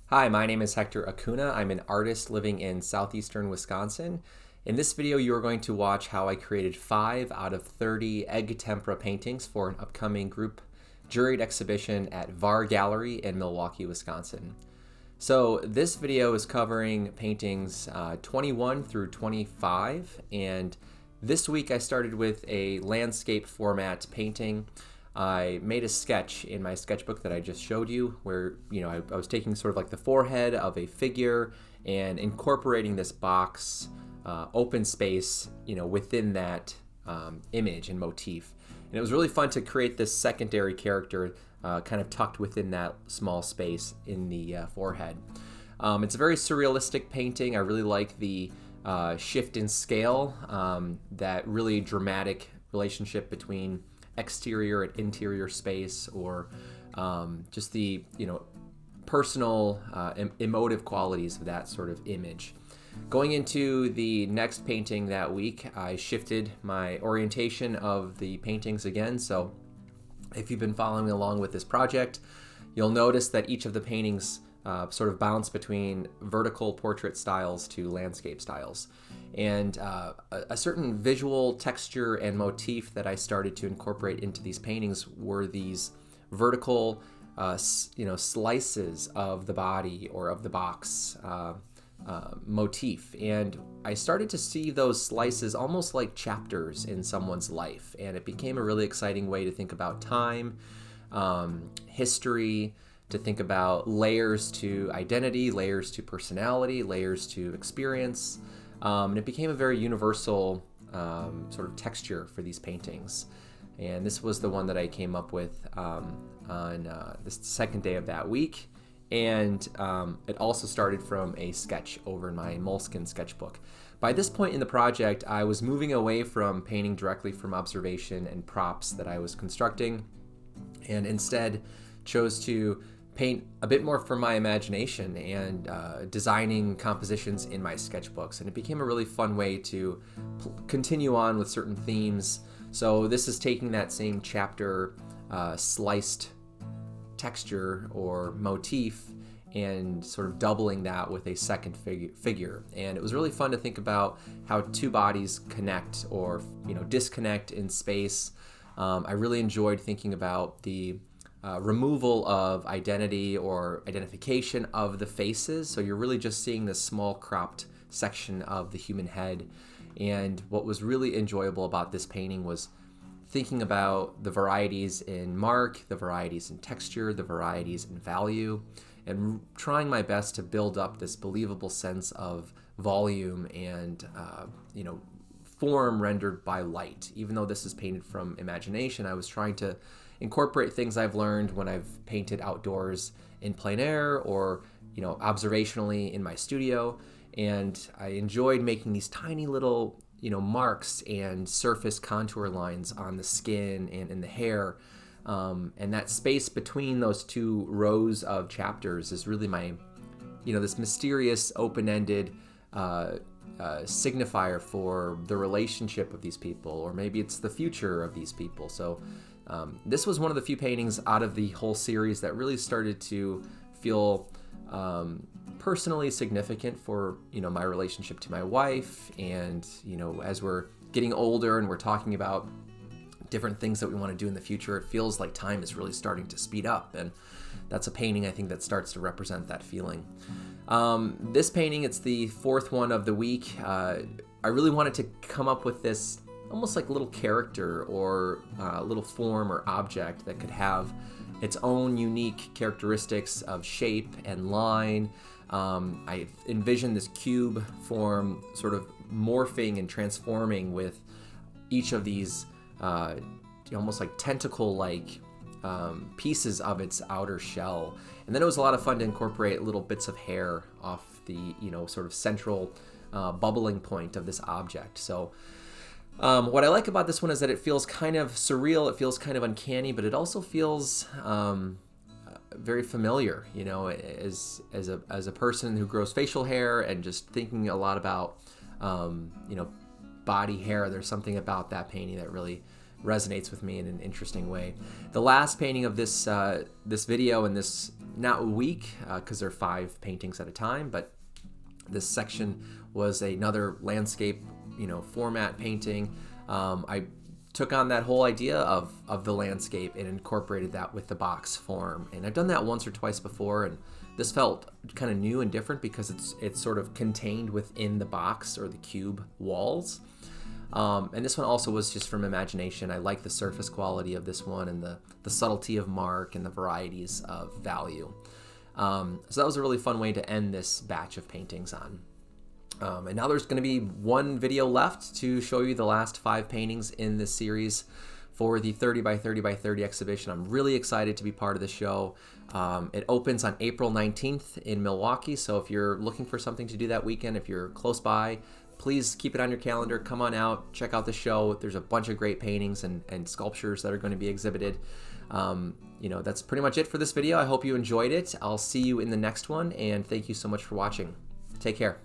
Hi, my name is Hector Acuna. I'm an artist living in southeastern Wisconsin. In this video, you are going to watch how I created 5 out of 30 egg tempera paintings for an upcoming group juried exhibition at VAR Gallery in Milwaukee, Wisconsin. So this video is covering paintings 21 through 25, and this week I started with a landscape format painting. I made a sketch in my sketchbook that I just showed you where, I was taking sort of like the forehead of a figure and incorporating this box, open space, within that image and motif. And it was really fun to create this secondary character kind of tucked within that small space in the forehead. It's a very surrealistic painting. I really like the shift in scale, that really dramatic relationship between exterior and interior space, or just the personal emotive qualities of that sort of image. Going into the next painting that week, I shifted my orientation of the paintings again. So if you've been following along with this project, you'll notice that each of the paintings sort of bounce between vertical portrait styles to landscape styles. And a certain visual texture and motif that I started to incorporate into these paintings were these vertical, slices of the body or of the box motif. And I started to see those slices almost like chapters in someone's life. And it became a really exciting way to think about time, history, to think about layers to identity, layers to personality, layers to experience. And it became a very universal sort of texture for these paintings. And this was the one that I came up with on the second day of that week. And it also started from a sketch over in my Moleskine sketchbook. By this point in the project, I was moving away from painting directly from observation and props that I was constructing, and instead chose to paint a bit more from my imagination and designing compositions in my sketchbooks. And it became a really fun way to continue on with certain themes. So this is taking that same chapter sliced texture or motif and sort of doubling that with a second figure. And it was really fun to think about how two bodies connect or disconnect in space. I really enjoyed thinking about the removal of identity or identification of the faces. So you're really just seeing this small cropped section of the human head. And what was really enjoyable about this painting was thinking about the varieties in mark, the varieties in texture, the varieties in value, and trying my best to build up this believable sense of volume and form rendered by light. Even though this is painted from imagination, I was trying to incorporate things I've learned when I've painted outdoors in plein air or observationally in my studio. And I enjoyed making these tiny little marks and surface contour lines on the skin and in the hair. And that space between those two rows of chapters is really my this mysterious open-ended signifier for the relationship of these people, or maybe it's the future of these people. So this was one of the few paintings out of the whole series that really started to feel personally significant for my relationship to my wife. And as we're getting older and we're talking about different things that we want to do in the future, it feels like time is really starting to speed up, and that's a painting I think that starts to represent that feeling. This painting, it's the fourth one of the week. I really wanted to come up with this almost like little character or little form or object that could have its own unique characteristics of shape and line. I envisioned this cube form sort of morphing and transforming with each of these almost like tentacle-like pieces of its outer shell. And then it was a lot of fun to incorporate little bits of hair off the sort of central bubbling point of this object. So what I like about this one is that it feels kind of surreal, it feels kind of uncanny, but it also feels very familiar, as a person who grows facial hair and just thinking a lot about body hair. There's something about that painting that really resonates with me in an interesting way. The last painting of this video and this not week because they're 5 paintings at a time, but this section was another landscape, format painting. I took on that whole idea of the landscape and incorporated that with the box form. And I've done that once or twice before, and this felt kind of new and different because it's sort of contained within the box or the cube walls. And this one also was just from imagination. I like the surface quality of this one and the subtlety of mark and the varieties of value. So that was a really fun way to end this batch of paintings on. And now there's going to be one video left to show you the last 5 paintings in this series for the 30x30x30 exhibition. I'm really excited to be part of the show. It opens on April 19th in Milwaukee, so if you're looking for something to do that weekend, if you're close by, please keep it on your calendar. Come on out, check out the show. There's a bunch of great paintings and sculptures that are going to be exhibited. That's pretty much it for this video. I hope you enjoyed it. I'll see you in the next one, and thank you so much for watching. Take care.